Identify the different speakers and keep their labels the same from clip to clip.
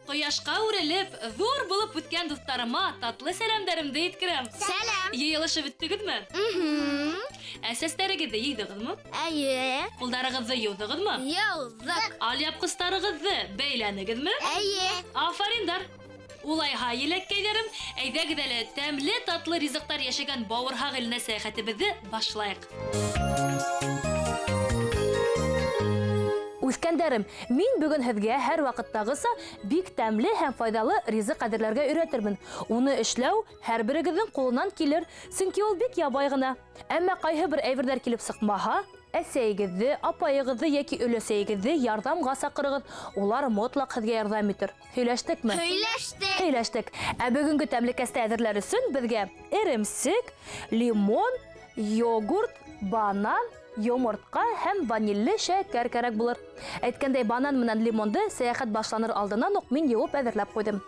Speaker 1: Кояшка үрелеп, зур булып үткән дусларыма татлы сәламнарымды еткерәм.
Speaker 2: Сәлам.
Speaker 1: Йыелышып беттегезме? Ә сәстәрегезне йыйдыгызмы?
Speaker 2: Әйе.
Speaker 1: Кулдарыгызны юдыгызмы?
Speaker 2: Юдык.
Speaker 1: Алъяпкычларыгызны бәйләнегезме?
Speaker 2: Әйе.
Speaker 1: Афариндар. Улайһа, елеккәйләрем, әйдәгез әле тәмле татлы ризыктар яшәгән Бауырха гыйлне сәяхәтебезне башлайык. Үскәндәрем, мин бүген һеҙгә һәр вакыттагыса бик тәмле һәм файдалы ризык әҙерләргә өйрәтермен. Уны эшләү һәрберегеҙҙең ҡулынан килер, сөнки ул бик ябай ғына. Әммә ҡайһы бер әйберҙәр килеп сыҡмаһа, әсәйегеҙҙе, апайығыҙҙы йәки өләсәйегеҙҙе ярҙамға саҡырығыҙ. Улар мотлаҡ һеҙгә ярҙам итер. Һөйләштекме?
Speaker 2: Һөйләштек.
Speaker 1: Һөйләштек. Ә бөгөнгө тәмлекәсте әҙерләр өсөн беҙгә эремсек, лимон, йогурт, банан, йомортҡа һәм ванилле шәкәр кәрәк булыр. Әйткәндәй, банан менән лимонды сәйәхәт башланыр алдынан уҡ мин йыуып әҙерләп ҡуйҙым.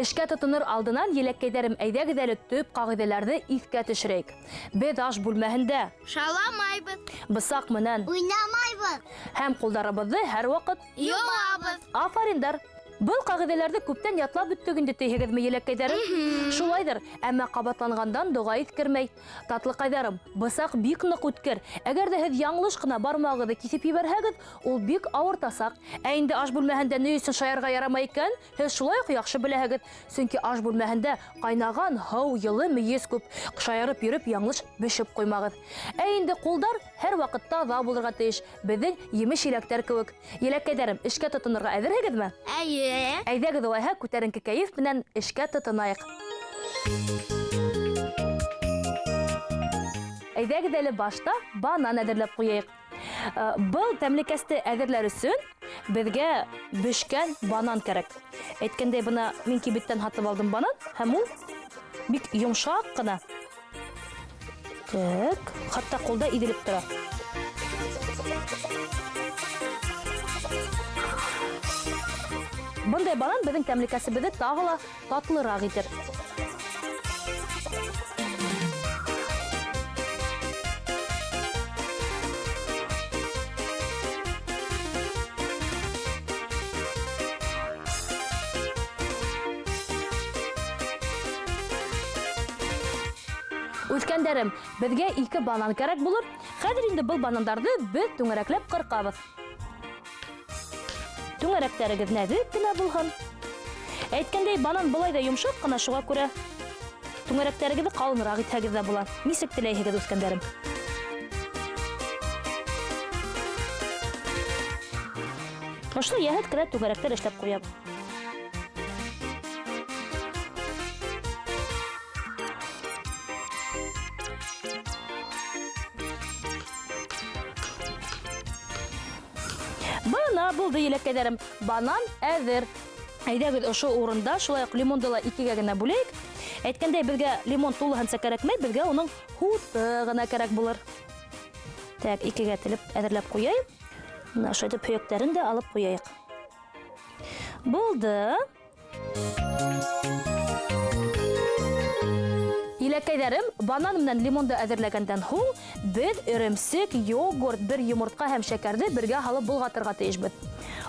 Speaker 1: Эшкә тотонор алдынан, елеккәйҙәрем, әйҙәгеҙ әле төп ҡағиҙәләрҙе иҫкә төшөрәйек. Беҙ аш бүлмәһендә
Speaker 2: Шаламайбыҙ.
Speaker 1: бысаҡ менән
Speaker 2: Уйнамайбыҙ.
Speaker 1: һәм ҡулдарыбыҙҙы һәр ваҡыт
Speaker 2: Йыуабыҙ.
Speaker 1: Афариндар. Был ҡағиҙәләрҙе күптән ятлап бөттөк инде тиһегеҙме, елеккәйҙәрем? Шулайҙыр, әммә ҡабатланғандан доға иҫкермәй. Татлыҡайҙарым, бысаҡ бик ныҡ үткер. Әгәр ҙә һеҙ яңылыш ҡына бармағыҙҙы киҫеп ебәрһәгеҙ, ул бик ауыртасаҡ. Ә инде аш бүлмәһендә ни өсөн шаярға ярамай икән? Һеҙ шулай уҡ яҡшы беләһегеҙ. Сөнки аш бүлмәһендә ҡайнаған һыу, йылы мейес күп. Шаярып йөрөп яңылыш бешеп ҡуймағыҙ. Ә инде ҡулдар һәр ваҡыт таҙа булырға тейеш. Беҙҙең емеш-еләктәр кеүек. Елеккәйҙәрем, эшкә тотонорға әҙерһегеҙме?
Speaker 2: Әйе.
Speaker 1: Әйҙәгеҙ улайһа, күтәренке кәйеф менән эшкә тотонайыҡ. Әйҙәгеҙ әле башта банан әҙерләп ҡуйайыҡ. Был тәмлекәсте әҙерләр өсөн беҙгә бешкән банан кәрәк. Әйткәндәй, бына мин кибеттән һатып алдым банан, һәм ул бик йомшаҡ ҡына. Хатта ҡулда иҙелеп тора. Бындай банан беҙҙең тәмлекәсебеҙҙе тағы ла татлыраҡ итер. Үҫкәндәрем, беҙгә 2 банан кәрәк булыр. Хәҙер инде был банандарҙы беҙ түңәрәкләп ҡырҡабыҙ. Түңәрәктәрегеҙ нәҙек кенә булһын. Әйткәндәй, банан былай да йомшаҡ ҡына, шуға күрә түңәрәктәрегеҙҙе ҡалыныраҡ итһәгеҙ ҙә була. Нисек теләйһегеҙ, үҫкәндәрем? Ошолай йәһәт кенә түңәрәктәр эшләп ҡуябыҙ. Бына булды, елеккәйҙәрем. Банан әҙер. Әйҙәгеҙ ошо урында шулай уҡ лимонды ла 2-гә генә бүләйек. Әйткәндәй, беҙгә лимон тулыһынса кәрәкмәй, беҙгә уның һуты ғына кәрәк булыр. 2-гә телеп әҙерләп ҡуяйым. Ошо итеп һөйәктәрен дә алып ҡуяйыҡ. Булды. Елеккәйҙәрем, банан менән лимонды әҙерләгәндән һуң, беҙ эремсек, йогурт, бер йомортҡа һәм шәкәрҙе бергә һалып болғатырға тейешбеҙ.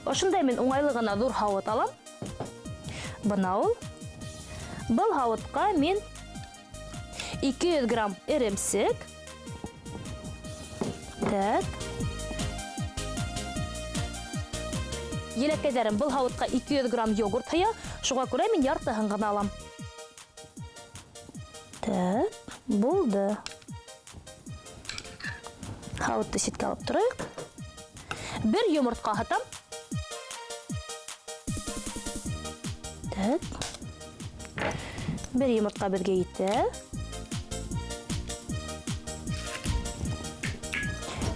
Speaker 1: Ошондай мин уңайлы ғына ҙур һауыт алам. Бына ул. Был һауытҡа мин 200 грамм эремсек. Елеккәйҙәрем, был һауытҡа 200 грамм йогурт һыя, шуға күрә мин яртыһын ғына алам. Булды. Һауытты ситкә алып торайыҡ. Бер йомортҡа һатам. Бер йомортҡа беҙгә етә.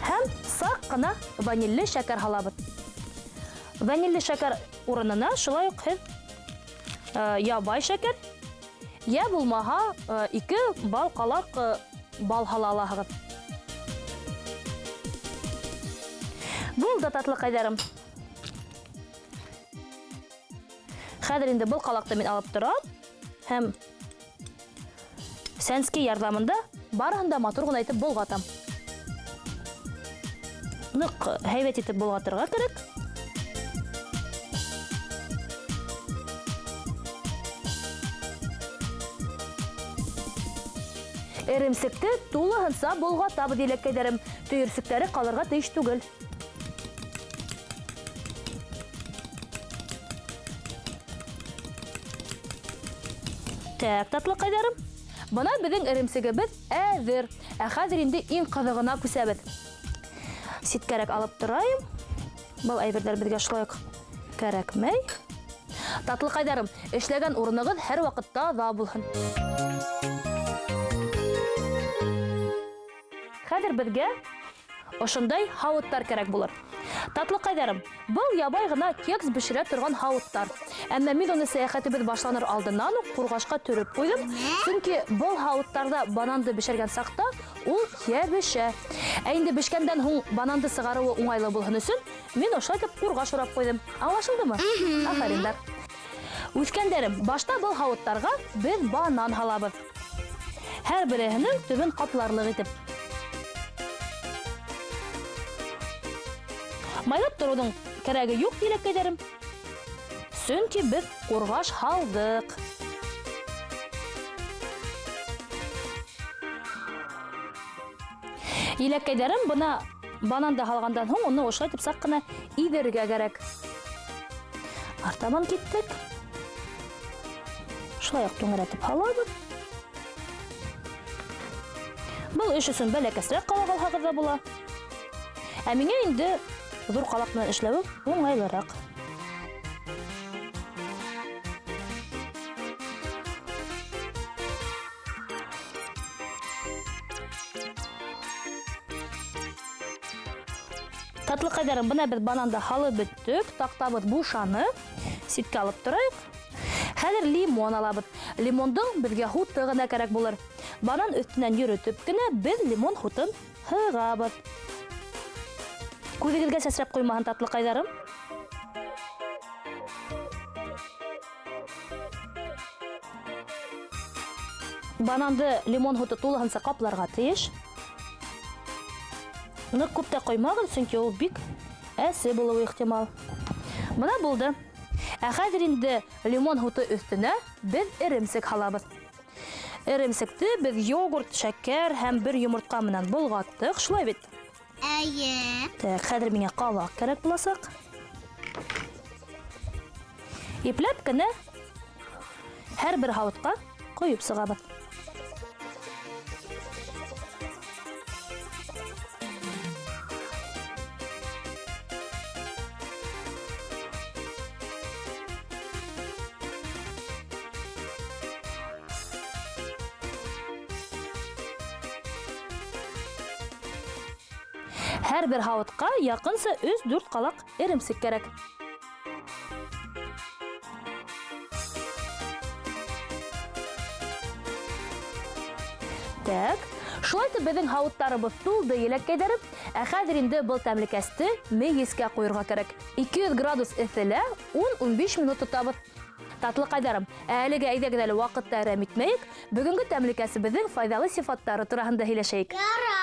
Speaker 1: Һәм саҡ ҡына ванилле шәкәр һалабыҙ. Ванилле шәкәр урынына шулай уҡ һеҙ ябай шәкәр, йә булмаһа 2 бал ҡалаҡ бал һала алаһығыҙ. Булды татлыкайдарым. Хәзер инде был калакты мин алып торам. Һәм сәнски ярдәмендә барыһын да матур гына итеп болгатам. Нык һәйбәт итеп болгатырга кирәк. Эремсекте тулыһынса болгатабыз дилеккәйдәрем. Төерсектәре калырга тиеш түгел. Так, татлыкайдарым. Бына безнең эремсегебез әзер. Ә хәзер инде иң кызыгына күсәбез. Ситкәрәк алып торайым. Был әйберләр безгә шулай кәрәкмәй. Татлыкайдарым, эшләгән урыныгыз һәр вакытта таза булсын. Хәзер безгә ошондай һавыттар кирәк булыр. Татлыкайдарым, был ябай гына кекс бешерә торган һавыттар. Әмма мин аны сәяхәтебез башланыр алдыннан ук кургашка төреп куйдым. Чөнки был һавыттарда бананды бешергән сакта ул ябеша. Ә инде бешкәндән һуң бананды сыгаруы уңайлы булсын өчен мин ошай дип кургаш урап куйдым. Аңлашылдымы? Афариндар. Үскәндәрем, башта был һавыттарга без банан һалабыз. Һәр береһенең төбен капларлык итеп. Майлап торудың кәрәге юк дилеккәйдәрем. Чөнки без кургаш һалдык. Илеккәйдәрем, бына бананды һалгандан һуң уны ошай итеп сак кына идергә кирәк. Артабан киттек. Шулай ук түңәрәтеп һалабыз. Был эш өчен бәләкәсрәк калак алһагыз да була. Ә миңа инде зур калак менән эшләү уңайлырак. Татлыкайдарым, бына без бананда һалып беттек, тактабыз бушаны, ситкә алып торайык. Хәзер лимон алабыз. Лимондың безгә хуты гына кирәк булыр. Банан өстеннән йөрөтеп кенә без лимон хутын һыгабыз. Күзегезгә сәсрәп куймаһын татлыкайдарым. Бананды лимон хуты тулыһынса капларга тиеш. Нык күп тә куймагыз, чөнки ул бик әсе булуы ихтимал. Бына булды. Ә хәзер инде лимон хуты өстенә без эремсек һалабыз. Эремсекте без йогурт, шәкәр һәм бер йомыртка менән болгаттык, шулай бит.
Speaker 2: Әйе.
Speaker 1: Так, хәзер миңа калак кирәк буласак. Ипләп кенә һәр бер һавытка куеп сыгабыз. Һәр бер һавытка якынса 3-4 калак эремсек кирәк. Так, шулай итеп безнең һавыттарыбыз тулды, илеккәйдәрем. Ә хәзер инде был тәмлекәсте мейескә куярга кирәк. 200 градус эҫелә 10-15 минут тотабыз. Татлыкайдарым, әлегә әйдәгез әле вакытта әрәм итмәйек. Бүгенге тәмлекәсебезнең файдалы сифаттары турында һөйләшәйек.
Speaker 2: Ярай.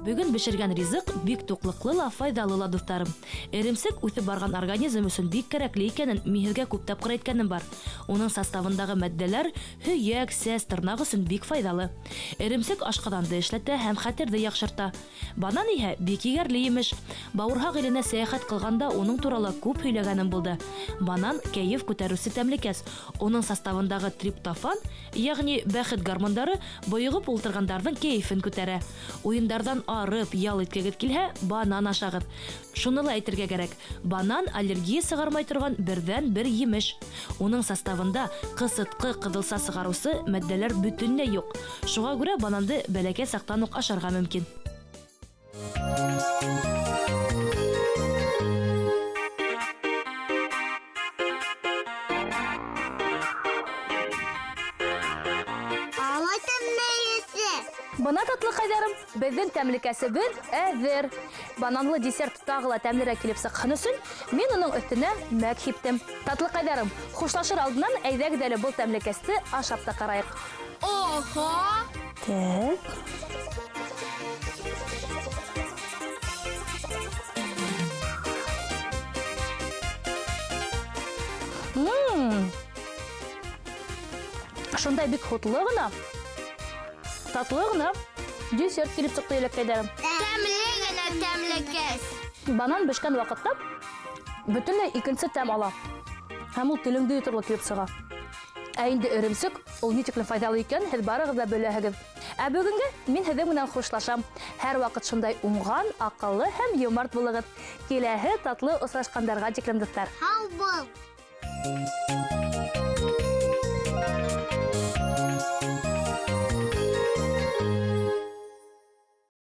Speaker 1: Бүген бешергән ризык бик туклыклы ла, файдалы ла, дуҫтарым. Эремсек үҫеп барган организм өсөн бик кәрәкле икәнен мин һеҙгә күп тапҡыр әйткәнем бар. Уның составындағы мәддәләр һөйәк, сәс, тырнаҡ өсөн бик файдалы. Эремсек ашҡаҙанды эшләтә һәм хәтерҙе яҡшырта. Банан иһә бик егәрле емеш. Бауырһаҡ иленә сәйәхәт ҡылғанда уның турала күп һөйләгәнем булды. Банан кәйеф күтәреүсе тәмлекәс. Уның составындағы триптофан, йәғни бәхет гормондары, бойоғоп ултырғандарҙың кәйефен күтәрә. Уйындарҙан арып, ял иткегеҙ килһә, банан ашағыҙ. Шуны ла әйтергә кәрәк. Банан аллергия сығармай торған берҙән-бер емеш. Уның составында ҡысытҡы ҡыҙылса сығарыусы мәддәләр бөтөнләй юҡ. Шуға күрә бананды бәләкәй саҡтан уҡ ашарға мөмкин. Менә татлыкайҙарым, беҙҙең тәмлекәсебеҙ әҙер. Бананлы десерт тағы ла тәмлерәк килеп сыҡһын өсөн, мин уның өҫтөнә мәк һиптем. Татлыкайҙарым, хушлашыр алдынан әйҙәгеҙ әле был тәмлекәсте ашап та ҡарайыҡ.
Speaker 2: Ого!
Speaker 1: Так. Шундай бик хутлы гына, татлы гына десерт килеп сыҡты йәләкәйҙәрем.
Speaker 2: Тәмле генә тәмлекәс.
Speaker 1: Банан бешкән ваҡытта бөтөнләй икенсе тәм ала. Һәм ул телеңде йоторлоҡ килеп сыға. Ә инде эремсек, ул ни тиклем файҙалы икән, һеҙ барығыҙ ҙа беләһегеҙ. Ә бөгөнгә мин һеҙҙең менән хушлашам. Һәр ваҡыт шундай уңған, аҡыллы һәм йомарт булығыҙ. Киләһе татлы осрашҡандарға тиклем дуҫтар.
Speaker 2: Һау бул!